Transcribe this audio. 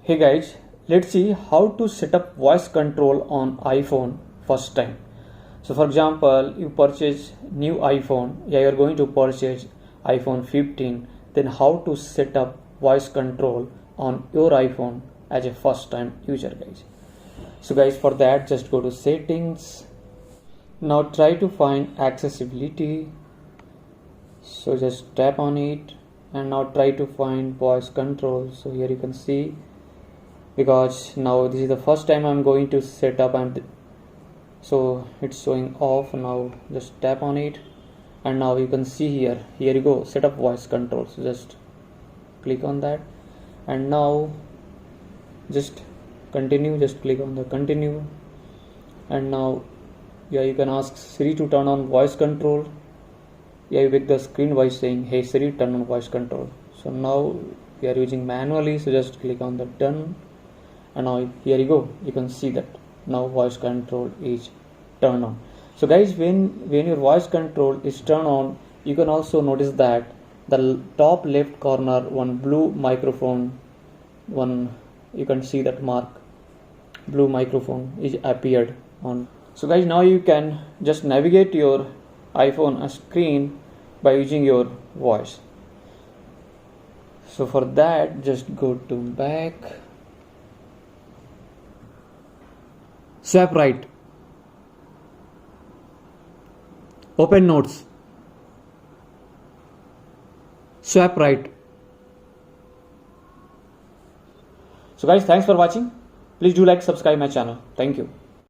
Hey guys, let's see how to set up voice control on iPhone first time. So for example, you purchase new iPhone, you're going to purchase iPhone 15, then how to set up voice control on your iPhone as a first time user guys. So guys, for that just go to settings. Now try to find accessibility. So just tap on it and now try to find voice control. So here you can see, because now this is the first time I'm going to set up, and so it's showing off. Now just tap on it and now you can see here you go, set up voice control. So just click on that and now just continue, just click on the continue, and now you can ask Siri to turn on voice control. You get the screen by saying, hey Siri, turn on voice control. So now we are using manually, so just click on the done, and now here you go, you can see that now voice control is turned on. So guys, when your voice control is turned on, you can also notice that the top left corner one blue microphone, you can see that mark, blue microphone is appeared on. So guys, now you can just navigate your iPhone screen by using your voice. So for that, just go to back, swipe right, open notes, swipe right. So guys, thanks for watching. Please do like, subscribe my channel. Thank you.